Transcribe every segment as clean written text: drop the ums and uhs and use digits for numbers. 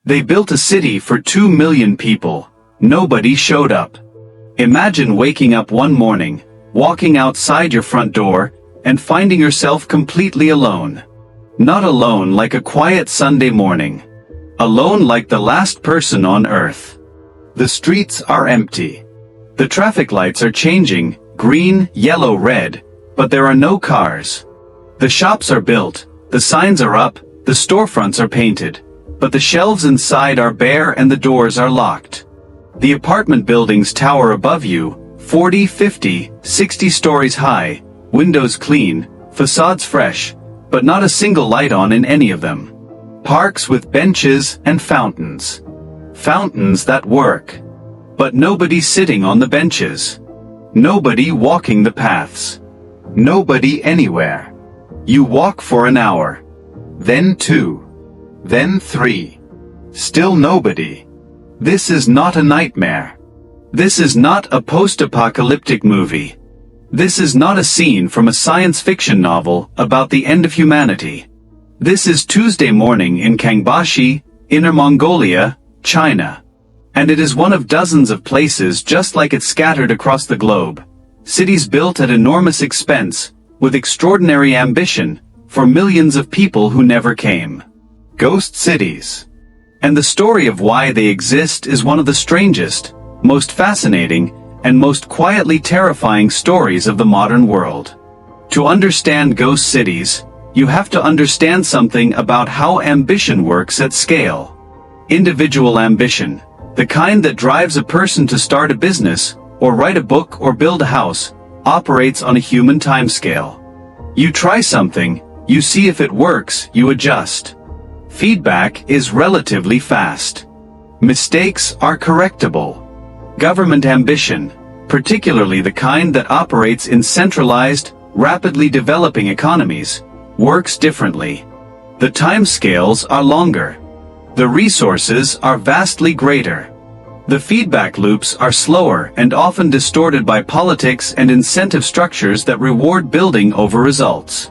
They built a city for 2 million people. Nobody showed up. Imagine waking up one morning, walking outside your front door, and finding yourself completely alone. Not alone like a quiet Sunday morning. Alone like the last person on earth. The streets are empty. The traffic lights are changing, green, yellow, red, but there are no cars. The shops are built, the signs are up, the storefronts are painted, but the shelves inside are bare and the doors are locked. The apartment buildings tower above you, 40, 50, 60 stories high, windows clean, facades fresh, but not a single light on in any of them. Parks with benches and fountains. Fountains that work. But nobody sitting on the benches. Nobody walking the paths. Nobody anywhere. You walk for an hour. Then 2. Then 3. Still nobody. This is not a nightmare. This is not a post-apocalyptic movie. This is not a scene from a science fiction novel about the end of humanity. This is Tuesday morning in Kangbashi, Inner Mongolia, China. And it is one of dozens of places just like it scattered across the globe. Cities built at enormous expense, with extraordinary ambition, for millions of people who never came. Ghost cities. And the story of why they exist is one of the strangest, most fascinating, and most quietly terrifying stories of the modern world. To understand ghost cities, you have to understand something about how ambition works at scale. Individual ambition, the kind that drives a person to start a business, or write a book or build a house, operates on a human timescale. You try something, you see if it works, you adjust. Feedback is relatively fast. Mistakes are correctable. Government ambition, particularly the kind that operates in centralized, rapidly developing economies, works differently. The timescales are longer. The resources are vastly greater. The feedback loops are slower and often distorted by politics and incentive structures that reward building over results.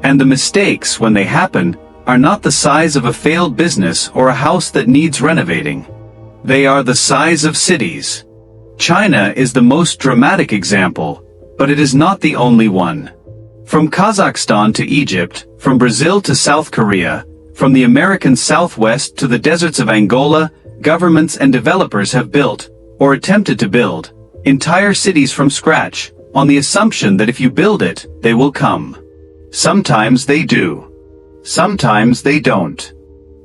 And the mistakes, when they happen, are not the size of a failed business or a house that needs renovating. They are the size of cities. China is the most dramatic example, but it is not the only one. From Kazakhstan to Egypt, from Brazil to South Korea, from the American Southwest to the deserts of Angola, governments and developers have built, or attempted to build, entire cities from scratch, on the assumption that if you build it, they will come. Sometimes they do. Sometimes they don't.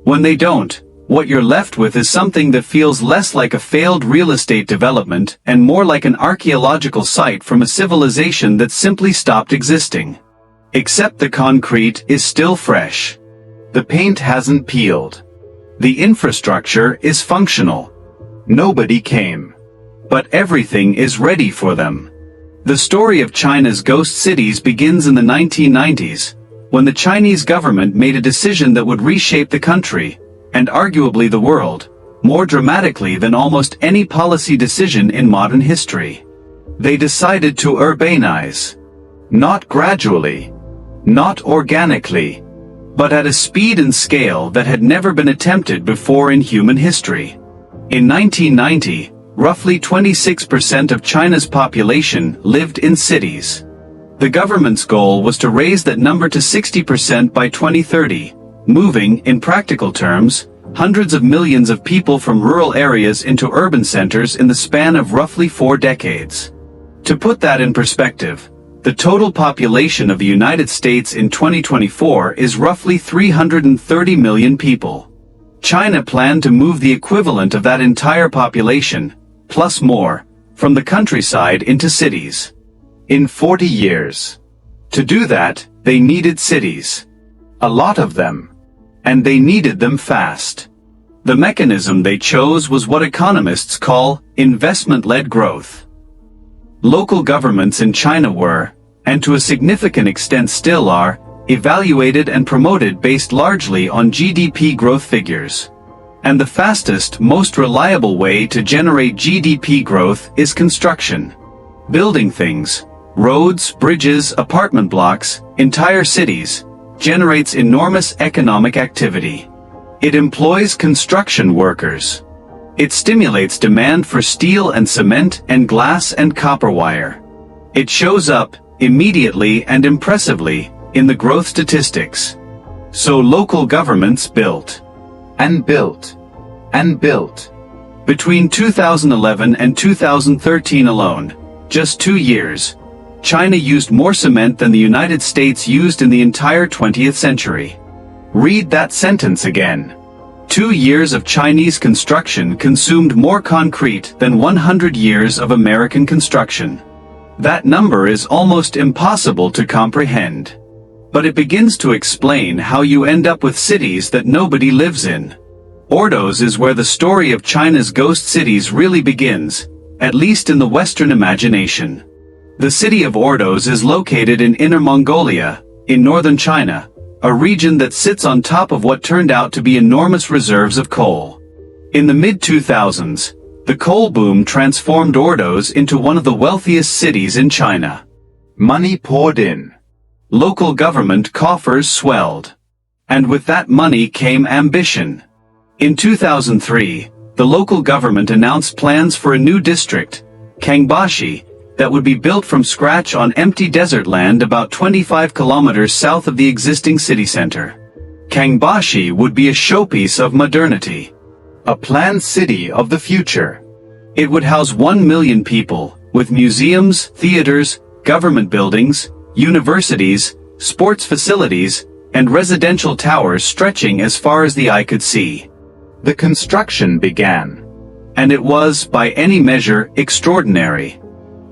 When they don't, what you're left with is something that feels less like a failed real estate development and more like an archaeological site from a civilization that simply stopped existing. Except the concrete is still fresh. The paint hasn't peeled. The infrastructure is functional. Nobody came. But everything is ready for them. The story of China's ghost cities begins in the 1990s, when the Chinese government made a decision that would reshape the country, and arguably the world, more dramatically than almost any policy decision in modern history. They decided to urbanize. Not gradually. Not organically. But at a speed and scale that had never been attempted before in human history. In 1990, roughly 26% of China's population lived in cities. The government's goal was to raise that number to 60% by 2030, moving, in practical terms, hundreds of millions of people from rural areas into urban centers in the span of roughly 4 decades. To put that in perspective, the total population of the United States in 2024 is roughly 330 million people. China planned to move the equivalent of that entire population, plus more, from the countryside into cities. In 40 years. To do that, they needed cities. A lot of them. And they needed them fast. The mechanism they chose was what economists call investment-led growth. Local governments in China were, and to a significant extent still are, evaluated and promoted based largely on GDP growth figures. And the fastest, most reliable way to generate GDP growth is construction. Building things, roads, bridges, apartment blocks, entire cities, generates enormous economic activity. It employs construction workers. It stimulates demand for steel and cement and glass and copper wire. It shows up, immediately and impressively, in the growth statistics. So local governments built. And built. And built. Between 2011 and 2013 alone, just 2 years, China used more cement than the United States used in the entire 20th century. Read that sentence again. 2 years of Chinese construction consumed more concrete than 100 years of American construction. That number is almost impossible to comprehend. But it begins to explain how you end up with cities that nobody lives in. Ordos is where the story of China's ghost cities really begins, at least in the Western imagination. The city of Ordos is located in Inner Mongolia, in northern China, a region that sits on top of what turned out to be enormous reserves of coal. In the mid-2000s, the coal boom transformed Ordos into one of the wealthiest cities in China. Money poured in. Local government coffers swelled. And with that money came ambition. In 2003, the local government announced plans for a new district, Kangbashi, that would be built from scratch on empty desert land about 25 kilometers south of the existing city center. Kangbashi would be a showpiece of modernity. A planned city of the future. It would house 1 million people, with museums, theaters, government buildings, universities, sports facilities, and residential towers stretching as far as the eye could see. The construction began. And it was, by any measure, extraordinary.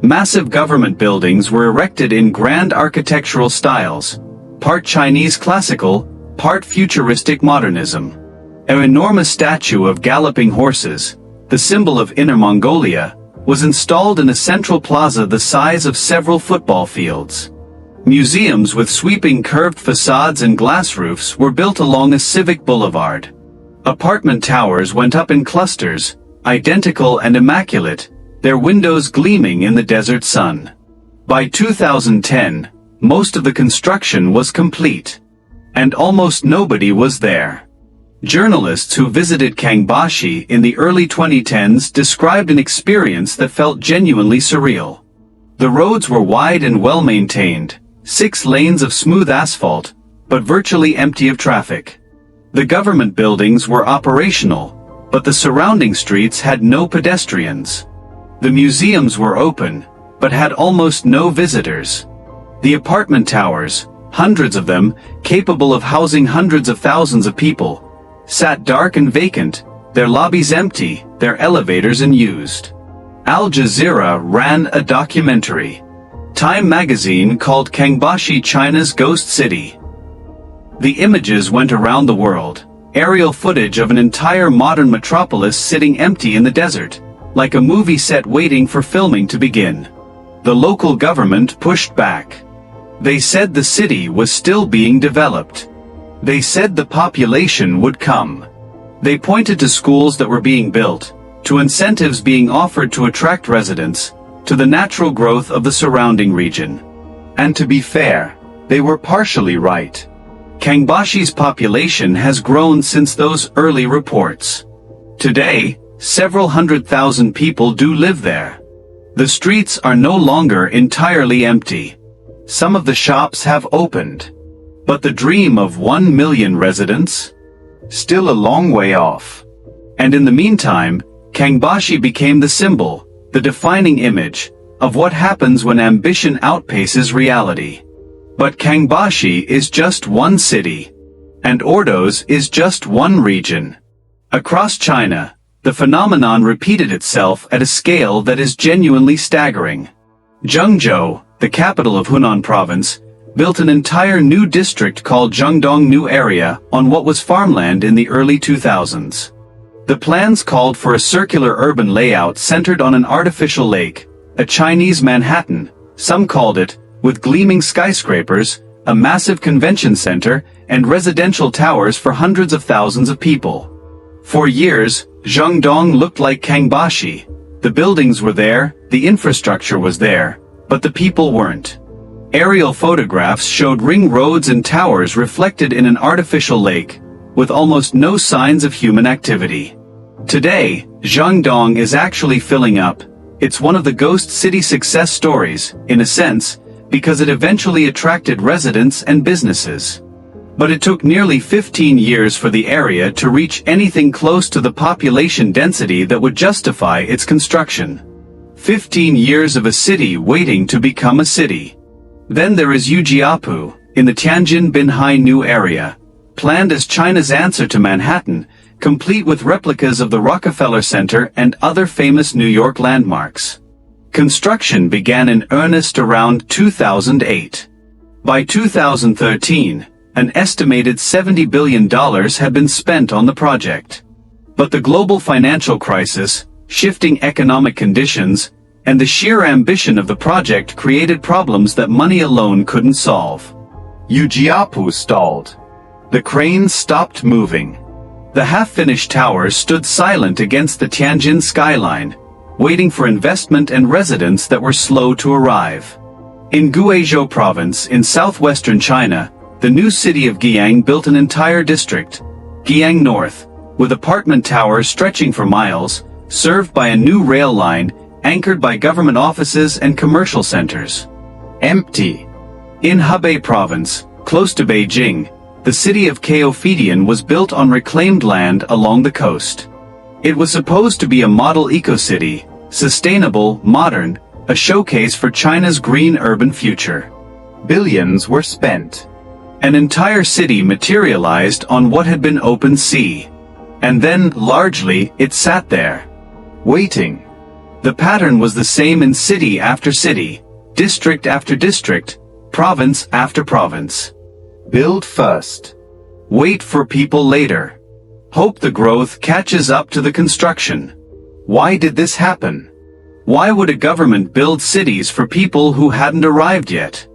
Massive government buildings were erected in grand architectural styles, part Chinese classical, part futuristic modernism. An enormous statue of galloping horses, the symbol of Inner Mongolia, was installed in a central plaza the size of several football fields. Museums with sweeping curved facades and glass roofs were built along a civic boulevard. Apartment towers went up in clusters, identical and immaculate, their windows gleaming in the desert sun. By 2010, most of the construction was complete. And almost nobody was there. Journalists who visited Kangbashi in the early 2010s described an experience that felt genuinely surreal. The roads were wide and well-maintained, 6 lanes of smooth asphalt, but virtually empty of traffic. The government buildings were operational, but the surrounding streets had no pedestrians. The museums were open, but had almost no visitors. The apartment towers, hundreds of them, capable of housing hundreds of thousands of people, sat dark and vacant, their lobbies empty, their elevators unused. Al Jazeera ran a documentary. Time magazine called Kangbashi China's ghost city. The images went around the world, aerial footage of an entire modern metropolis sitting empty in the desert, like a movie set waiting for filming to begin. The local government pushed back. They said the city was still being developed. They said the population would come. They pointed to schools that were being built, to incentives being offered to attract residents, to the natural growth of the surrounding region. And to be fair, they were partially right. Kangbashi's population has grown since those early reports. Today, several 100,000 people do live there. The streets are no longer entirely empty. Some of the shops have opened. But the dream of 1 million residents? Still a long way off. And in the meantime, Kangbashi became the symbol, the defining image, of what happens when ambition outpaces reality. But Kangbashi is just one city. And Ordos is just one region. Across China, the phenomenon repeated itself at a scale that is genuinely staggering. Zhengzhou, the capital of Hunan province, built an entire new district called Zhengdong New Area on what was farmland in the early 2000s. The plans called for a circular urban layout centered on an artificial lake, a Chinese Manhattan, some called it, with gleaming skyscrapers, a massive convention center, and residential towers for hundreds of thousands of people. For years, Zhengdong looked like Kangbashi. The buildings were there, the infrastructure was there, but the people weren't. Aerial photographs showed ring roads and towers reflected in an artificial lake, with almost no signs of human activity. Today, Jiangdong is actually filling up. It's one of the ghost city success stories, in a sense, because it eventually attracted residents and businesses. But it took nearly 15 years for the area to reach anything close to the population density that would justify its construction. 15 years of a city waiting to become a city. Then there is Ujiapu, in the Tianjin-Binhai New area, planned as China's answer to Manhattan, complete with replicas of the Rockefeller Center and other famous New York landmarks. Construction began in earnest around 2008. By 2013, an estimated $70 billion had been spent on the project. But the global financial crisis, shifting economic conditions, and the sheer ambition of the project created problems that money alone couldn't solve. Ujiapu stalled. The cranes stopped moving. The half-finished towers stood silent against the Tianjin skyline, waiting for investment and residents that were slow to arrive. In Guizhou province in southwestern China, the new city of Guiyang built an entire district, Guiyang North, with apartment towers stretching for miles, served by a new rail line, anchored by government offices and commercial centers. Empty. In Hebei province, close to Beijing, the city of Kaohsiung was built on reclaimed land along the coast. It was supposed to be a model eco-city, sustainable, modern, a showcase for China's green urban future. Billions were spent. An entire city materialized on what had been open sea. And then, largely, it sat there, waiting. The pattern was the same in city after city, district after district, province after province. Build first. Wait for people later. Hope the growth catches up to the construction. Why did this happen? Why would a government build cities for people who hadn't arrived yet?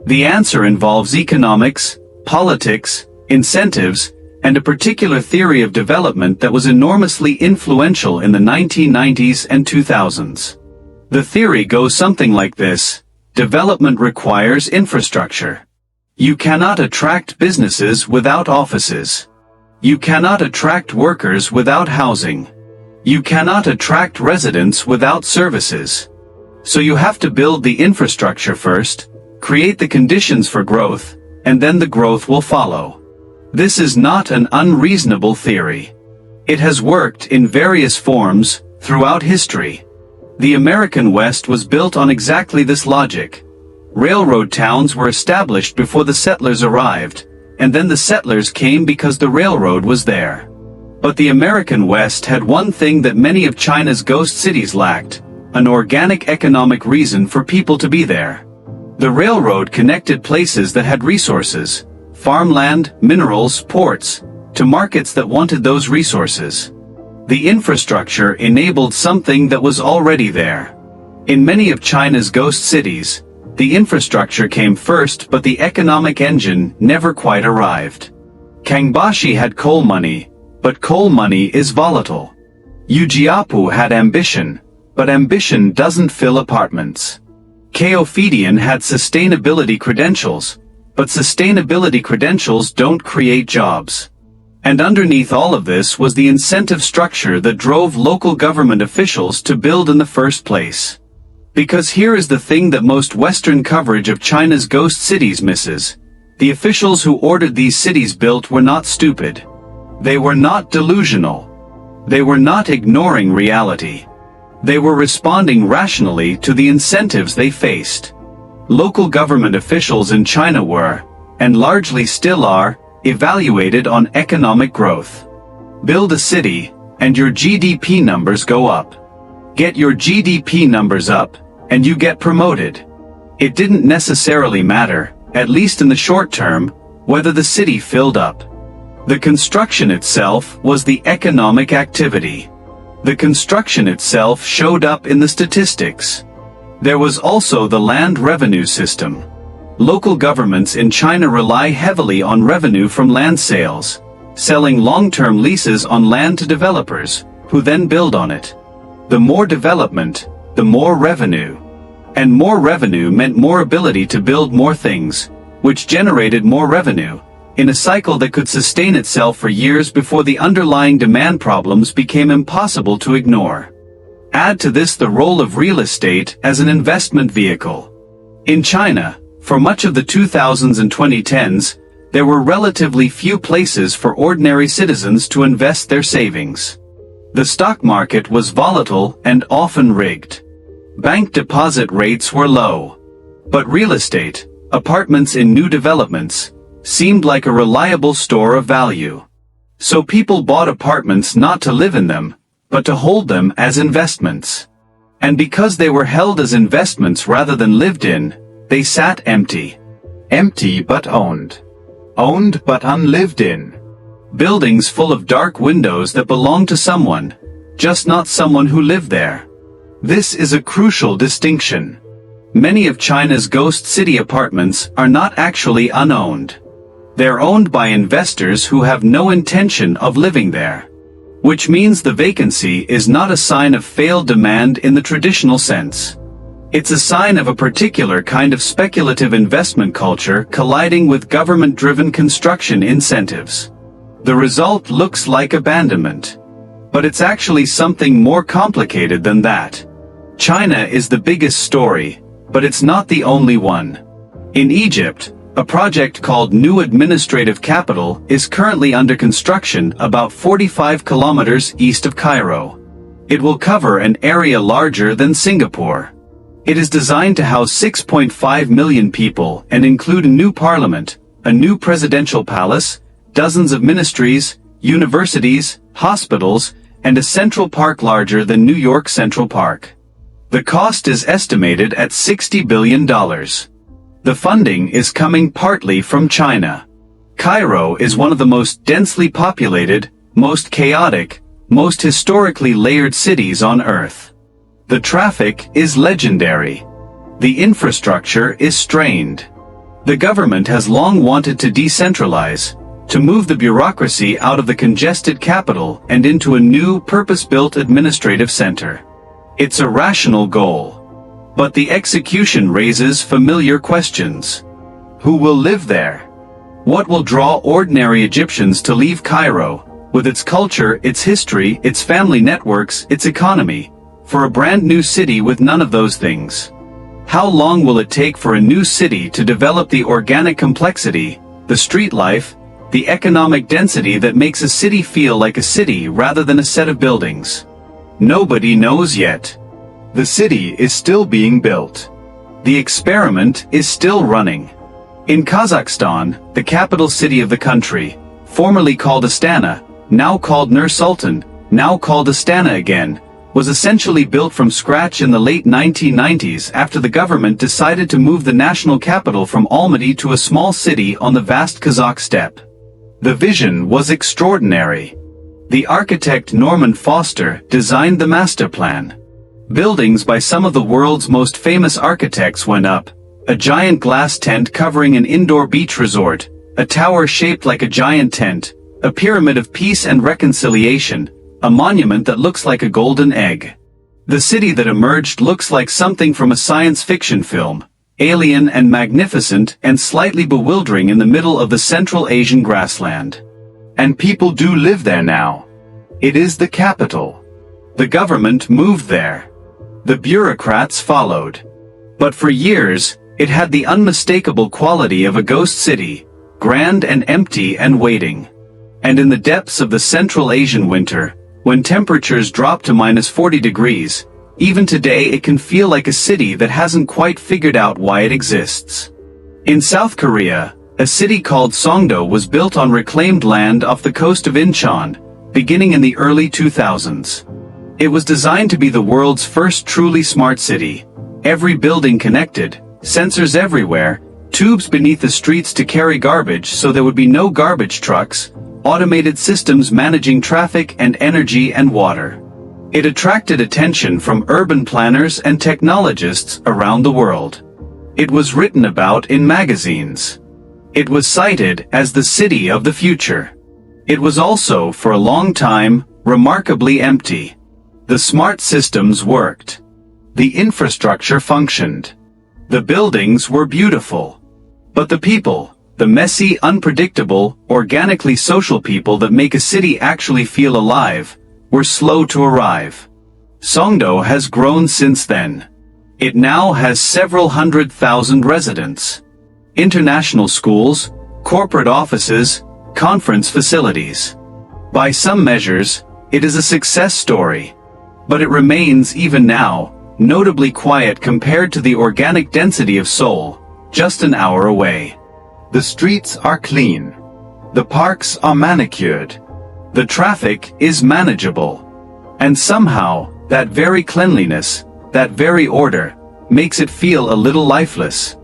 The answer involves economics, politics, incentives, and a particular theory of development that was enormously influential in the 1990s and 2000s. The theory goes something like this: development requires infrastructure. You cannot attract businesses without offices. You cannot attract workers without housing. You cannot attract residents without services. So you have to build the infrastructure first, create the conditions for growth, and then the growth will follow. This is not an unreasonable theory. It has worked in various forms throughout history. The American West was built on exactly this logic. Railroad towns were established before the settlers arrived, and then the settlers came because the railroad was there. But the American West had one thing that many of China's ghost cities lacked: an organic economic reason for people to be there. The railroad connected places that had resources, farmland, minerals, ports, to markets that wanted those resources. The infrastructure enabled something that was already there. In many of China's ghost cities, the infrastructure came first, but the economic engine never quite arrived. Kangbashi had coal money, but coal money is volatile. Ujiapu had ambition, but ambition doesn't fill apartments. Kaohsiung had sustainability credentials, but sustainability credentials don't create jobs. And underneath all of this was the incentive structure that drove local government officials to build in the first place. Because here is the thing that most Western coverage of China's ghost cities misses: the officials who ordered these cities built were not stupid. They were not delusional. They were not ignoring reality. They were responding rationally to the incentives they faced. Local government officials in China were, and largely still are, evaluated on economic growth. Build a city, and your GDP numbers go up. Get your GDP numbers up, and you get promoted. It didn't necessarily matter, at least in the short term, whether the city filled up. The construction itself was the economic activity. The construction itself showed up in the statistics. There was also the land revenue system. Local governments in China rely heavily on revenue from land sales, selling long-term leases on land to developers, who then build on it. The more development, the more revenue. And more revenue meant more ability to build more things, which generated more revenue, in a cycle that could sustain itself for years before the underlying demand problems became impossible to ignore. Add to this the role of real estate as an investment vehicle. In China, for much of the 2000s and 2010s, there were relatively few places for ordinary citizens to invest their savings. The stock market was volatile and often rigged. Bank deposit rates were low. But real estate, apartments in new developments, seemed like a reliable store of value. So people bought apartments not to live in them, but to hold them as investments. And because they were held as investments rather than lived in, they sat empty. Empty but owned. Owned but unlived in. Buildings full of dark windows that belonged to someone, just not someone who lived there. This is a crucial distinction. Many of China's ghost city apartments are not actually unowned. They're owned by investors who have no intention of living there. Which means the vacancy is not a sign of failed demand in the traditional sense. It's a sign of a particular kind of speculative investment culture colliding with government-driven construction incentives. The result looks like abandonment. But it's actually something more complicated than that. China is the biggest story, but it's not the only one. In Egypt, a project called New Administrative Capital is currently under construction about 45 kilometers east of Cairo. It will cover an area larger than Singapore. It is designed to house 6.5 million people and include a new parliament, a new presidential palace, dozens of ministries, universities, hospitals, and a central park larger than New York Central Park. The cost is estimated at $60 billion. The funding is coming partly from China. Cairo is one of the most densely populated, most chaotic, most historically layered cities on Earth. The traffic is legendary. The infrastructure is strained. The government has long wanted to decentralize, to move the bureaucracy out of the congested capital and into a new purpose-built administrative center. It's a rational goal. But the execution raises familiar questions. Who will live there? What will draw ordinary Egyptians to leave Cairo, with its culture, its history, its family networks, its economy, for a brand new city with none of those things? How long will it take for a new city to develop the organic complexity, the street life, the economic density that makes a city feel like a city rather than a set of buildings? Nobody knows yet. The city is still being built. The experiment is still running. In Kazakhstan, the capital city of the country, formerly called Astana, now called Nur-Sultan, now called Astana again, was essentially built from scratch in the late 1990s after the government decided to move the national capital from Almaty to a small city on the vast Kazakh steppe. The vision was extraordinary. The architect Norman Foster designed the master plan. Buildings by some of the world's most famous architects went up, a giant glass tent covering an indoor beach resort, a tower shaped like a giant tent, a pyramid of peace and reconciliation, a monument that looks like a golden egg. The city that emerged looks like something from a science fiction film, alien and magnificent and slightly bewildering in the middle of the Central Asian grassland. And people do live there now. It is the capital. The government moved there. The bureaucrats followed. But for years, it had the unmistakable quality of a ghost city, grand and empty and waiting. And in the depths of the Central Asian winter, when temperatures drop to -40 degrees, even today it can feel like a city that hasn't quite figured out why it exists. In South Korea, a city called Songdo was built on reclaimed land off the coast of Incheon, beginning in the early 2000s. It was designed to be the world's first truly smart city. Every building connected, sensors everywhere, tubes beneath the streets to carry garbage so there would be no garbage trucks, automated systems managing traffic and energy and water. It attracted attention from urban planners and technologists around the world. It was written about in magazines. It was cited as the city of the future. It was also, for a long time, remarkably empty. The smart systems worked. The infrastructure functioned. The buildings were beautiful. But the people, The messy, unpredictable, organically social people that make a city actually feel alive, were slow to arrive. Songdo has grown since then. It now has several 100,000 residents. International schools, corporate offices, conference facilities. By some measures, it is a success story. But it remains, even now, notably quiet compared to the organic density of Seoul, just an hour away. The streets are clean. The parks are manicured. The traffic is manageable. And somehow, that very cleanliness, that very order, makes it feel a little lifeless.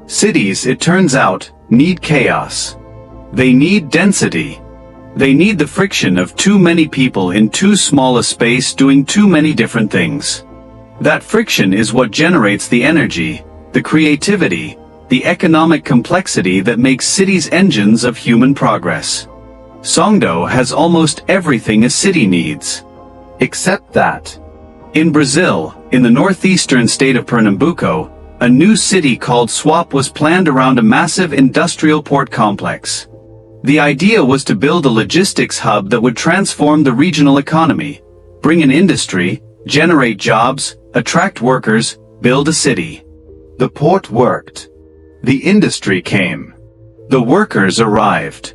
Cities, it turns out, need chaos. They need density. They need the friction of too many people in too small a space doing too many different things. That friction is what generates the energy, the creativity, the economic complexity that makes cities engines of human progress. Songdo has almost everything a city needs. Except that. In Brazil, in the northeastern state of Pernambuco, a new city called Swap was planned around a massive industrial port complex. The idea was to build a logistics hub that would transform the regional economy, bring in industry, generate jobs, attract workers, build a city. The port worked. The industry came. The workers arrived.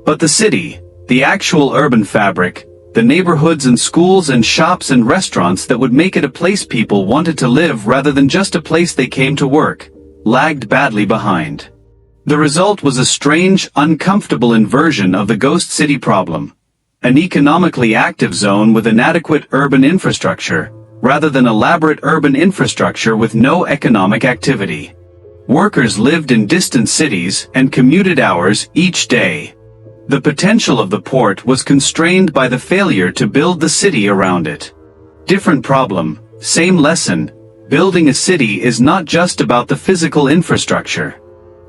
But the city, the actual urban fabric, the neighborhoods and schools and shops and restaurants that would make it a place people wanted to live rather than just a place they came to work, lagged badly behind. The result was a strange, uncomfortable inversion of the ghost city problem. An economically active zone with inadequate urban infrastructure, rather than elaborate urban infrastructure with no economic activity. Workers lived in distant cities and commuted hours each day. The potential of the port was constrained by the failure to build the city around it. Different problem, same lesson. Building a city is not just about the physical infrastructure.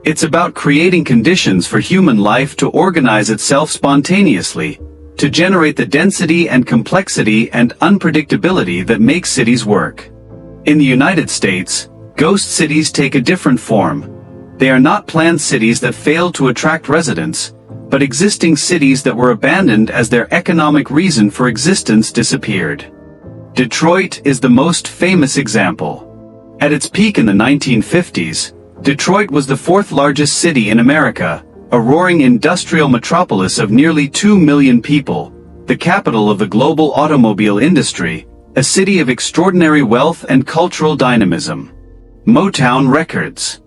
It's about creating conditions for human life to organize itself spontaneously, to generate the density and complexity and unpredictability that makes cities work. In the United States, ghost cities take a different form. They are not planned cities that failed to attract residents, but existing cities that were abandoned as their economic reason for existence disappeared. Detroit is the most famous example. At its peak in the 1950s, Detroit was the fourth largest city in America, a roaring industrial metropolis of nearly 2 million people, the capital of the global automobile industry, a city of extraordinary wealth and cultural dynamism. Motown Records.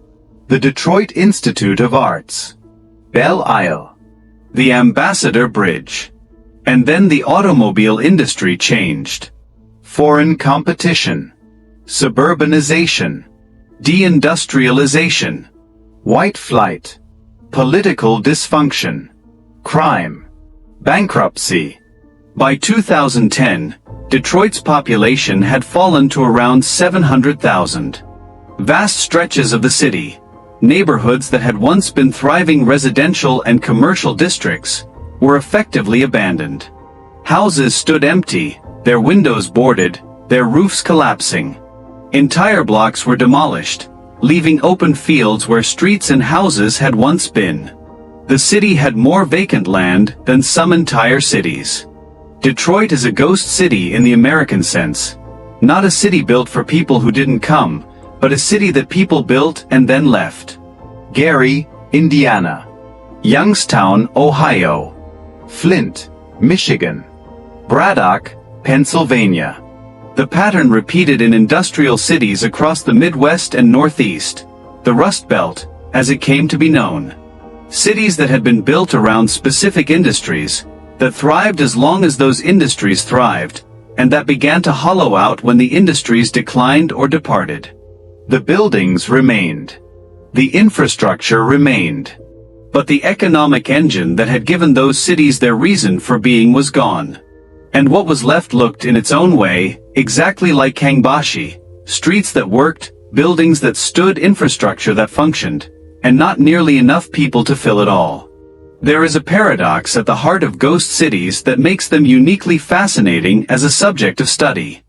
The Detroit Institute of Arts. Belle Isle. The Ambassador Bridge. And then the automobile industry changed. Foreign competition. Suburbanization. Deindustrialization. White flight. Political dysfunction. Crime. Bankruptcy. By 2010, Detroit's population had fallen to around 700,000. Vast stretches of the city, neighborhoods that had once been thriving residential and commercial districts, were effectively abandoned. Houses stood empty, their windows boarded, their roofs collapsing. Entire blocks were demolished, leaving open fields where streets and houses had once been. The city had more vacant land than some entire cities. Detroit is a ghost city in the American sense. Not a city built for people who didn't come, but a city that people built and then left. Gary, Indiana. Youngstown, Ohio. Flint, Michigan. Braddock, Pennsylvania. The pattern repeated in industrial cities across the Midwest and Northeast, the Rust Belt, as it came to be known. Cities that had been built around specific industries, that thrived as long as those industries thrived, and that began to hollow out when the industries declined or departed. The buildings remained. The infrastructure remained. But the economic engine that had given those cities their reason for being was gone. And what was left looked in its own way, exactly like Kangbashi, streets that worked, buildings that stood, infrastructure that functioned, and not nearly enough people to fill it all. There is a paradox at the heart of ghost cities that makes them uniquely fascinating as a subject of study.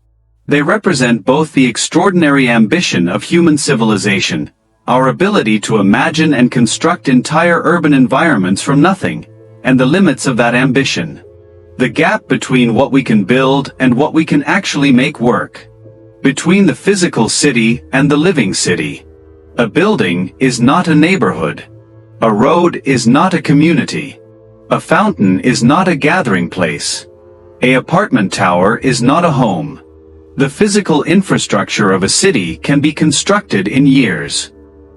They represent both the extraordinary ambition of human civilization, our ability to imagine and construct entire urban environments from nothing, and the limits of that ambition. The gap between what we can build and what we can actually make work. Between the physical city and the living city. A building is not a neighborhood. A road is not a community. A fountain is not a gathering place. An apartment tower is not a home. The physical infrastructure of a city can be constructed in years.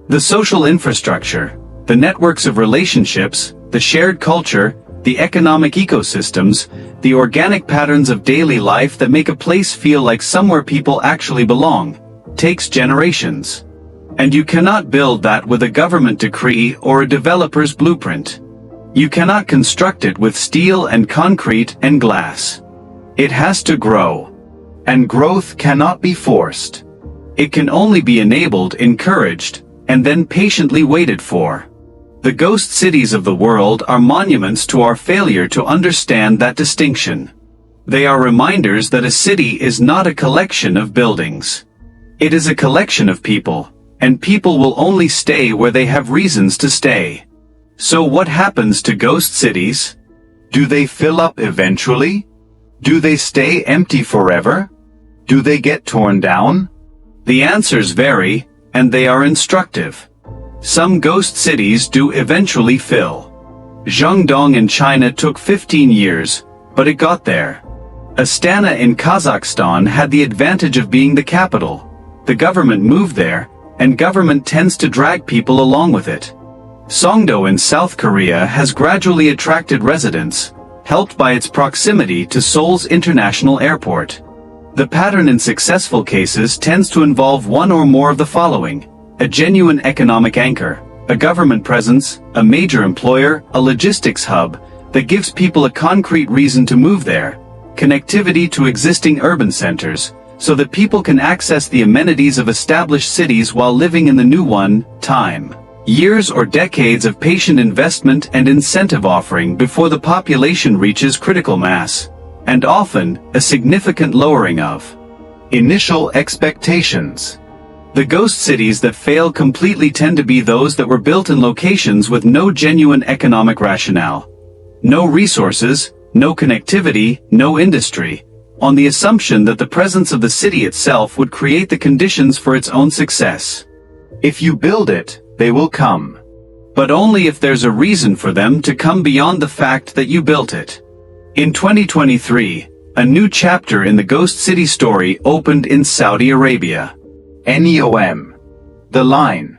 The social infrastructure, the networks of relationships, the shared culture, the economic ecosystems, the organic patterns of daily life that make a place feel like somewhere people actually belong, takes generations. And you cannot build that with a government decree or a developer's blueprint. You cannot construct it with steel and concrete and glass. It has to grow. And growth cannot be forced. It can only be enabled, encouraged, and then patiently waited for. The ghost cities of the world are monuments to our failure to understand that distinction. They are reminders that a city is not a collection of buildings. It is a collection of people, and people will only stay where they have reasons to stay. So what happens to ghost cities? Do they fill up eventually? Do they stay empty forever? Do they get torn down? The answers vary, and they are instructive. Some ghost cities do eventually fill. Zhengdong in China took 15 years, but it got there. Astana in Kazakhstan had the advantage of being the capital. The government moved there, and government tends to drag people along with it. Songdo in South Korea has gradually attracted residents, helped by its proximity to Seoul's international airport. The pattern in successful cases tends to involve one or more of the following: a genuine economic anchor, a government presence, a major employer, a logistics hub that gives people a concrete reason to move there, connectivity to existing urban centers, so that people can access the amenities of established cities while living in the new one, time. Years or decades of patient investment and incentive offering before the population reaches critical mass, and often, a significant lowering of initial expectations. The ghost cities that fail completely tend to be those that were built in locations with no genuine economic rationale. No resources, no connectivity, no industry, on the assumption that the presence of the city itself would create the conditions for its own success. If you build it, they will come. But only if there's a reason for them to come beyond the fact that you built it. In 2023, a new chapter in the ghost city story opened in Saudi Arabia. NEOM. The line.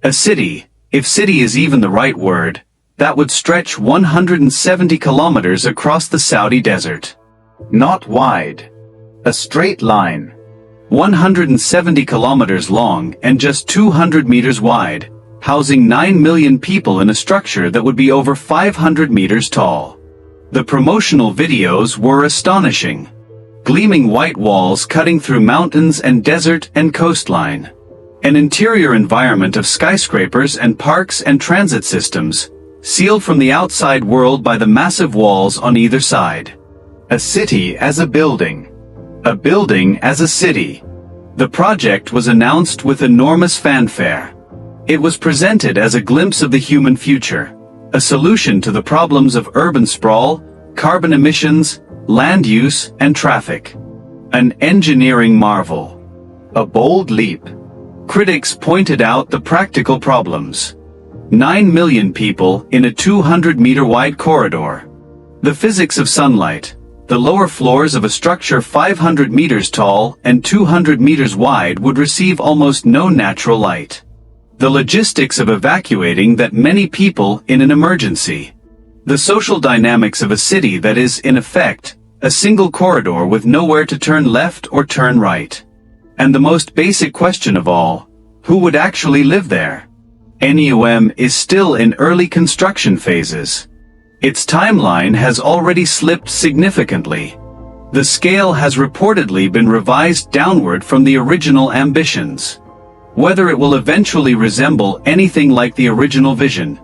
A city, if city is even the right word, that would stretch 170 kilometers across the Saudi desert. Not wide. A straight line. 170 kilometers long and just 200 meters wide, housing 9 million people in a structure that would be over 500 meters tall. The promotional videos were astonishing. Gleaming white walls cutting through mountains and desert and coastline. An interior environment of skyscrapers and parks and transit systems, sealed from the outside world by the massive walls on either side. A city as a building. A building as a city. The project was announced with enormous fanfare. It was presented as a glimpse of the human future, a solution to the problems of urban sprawl, carbon emissions, land use, and traffic. An engineering marvel. A bold leap. Critics pointed out the practical problems. 9 million people in a 200-meter wide corridor. The physics of sunlight. The lower floors of a structure 500 meters tall and 200 meters wide would receive almost no natural light. The logistics of evacuating that many people in an emergency. The social dynamics of a city that is, in effect, a single corridor with nowhere to turn left or turn right. And the most basic question of all, who would actually live there? NEOM is still in early construction phases. Its timeline has already slipped significantly. The scale has reportedly been revised downward from the original ambitions. Whether it will eventually resemble anything like the original vision,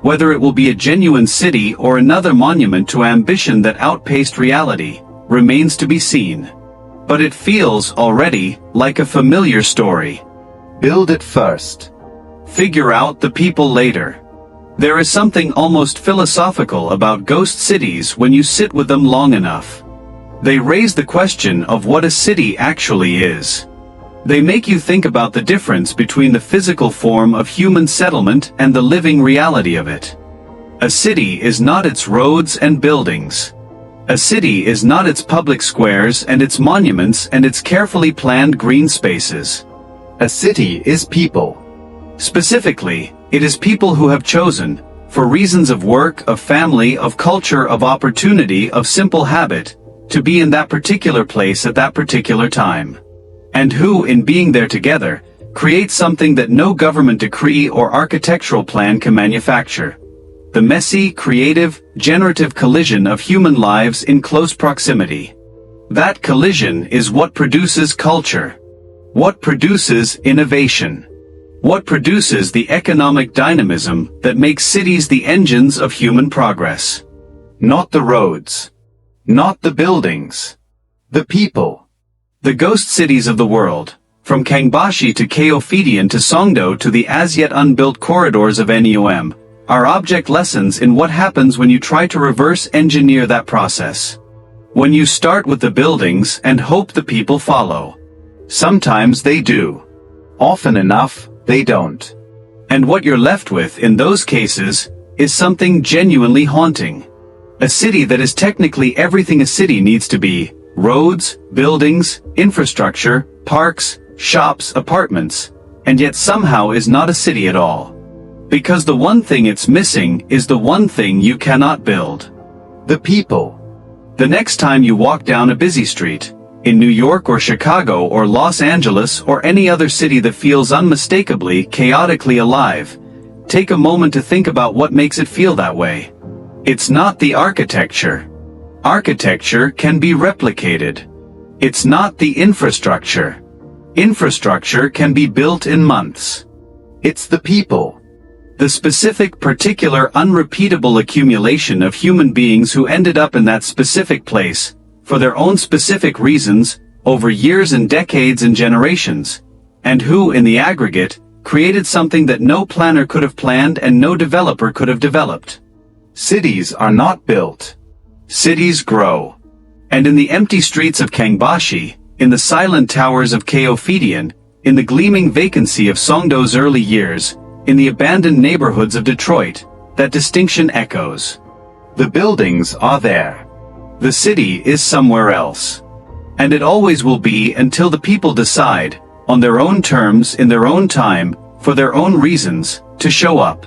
whether it will be a genuine city or another monument to ambition that outpaced reality, remains to be seen. But it feels already like a familiar story. Build it first. Figure out the people later. There is something almost philosophical about ghost cities when you sit with them long enough. They raise the question of what a city actually is. They make you think about the difference between the physical form of human settlement and the living reality of it. A city is not its roads and buildings. A city is not its public squares and its monuments and its carefully planned green spaces. A city is people. Specifically, it is people who have chosen, for reasons of work, of family, of culture, of opportunity, of simple habit, to be in that particular place at that particular time. And who, in being there together, create something that no government decree or architectural plan can manufacture. The messy, creative, generative collision of human lives in close proximity. That collision is what produces culture. What produces innovation. What produces the economic dynamism that makes cities the engines of human progress. Not the roads. Not the buildings. The people. The ghost cities of the world, from Kangbashi to Kayophidian to Songdo to the as yet unbuilt corridors of Neom, are object lessons in what happens when you try to reverse engineer that process. When you start with the buildings and hope the people follow. Sometimes they do. Often enough, they don't. And what you're left with in those cases is something genuinely haunting. A city that is technically everything a city needs to be: roads, buildings, infrastructure, parks, shops, apartments, and yet somehow is not a city at all. Because the one thing it's missing is the one thing you cannot build. The people. The next time you walk down a busy street, in New York or Chicago or Los Angeles or any other city that feels unmistakably, chaotically alive, take a moment to think about what makes it feel that way. It's not the architecture. Architecture can be replicated. It's not the infrastructure. Infrastructure can be built in months. It's the people. The specific, particular, unrepeatable accumulation of human beings who ended up in that specific place, for their own specific reasons, over years and decades and generations, and who, in the aggregate, created something that no planner could have planned and no developer could have developed. Cities are not built. Cities grow. And in the empty streets of Kangbashi, in the silent towers of Kayophidian, in the gleaming vacancy of Songdo's early years, in the abandoned neighborhoods of Detroit, that distinction echoes. The buildings are there. The city is somewhere else. And it always will be until the people decide, on their own terms, in their own time, for their own reasons, to show up.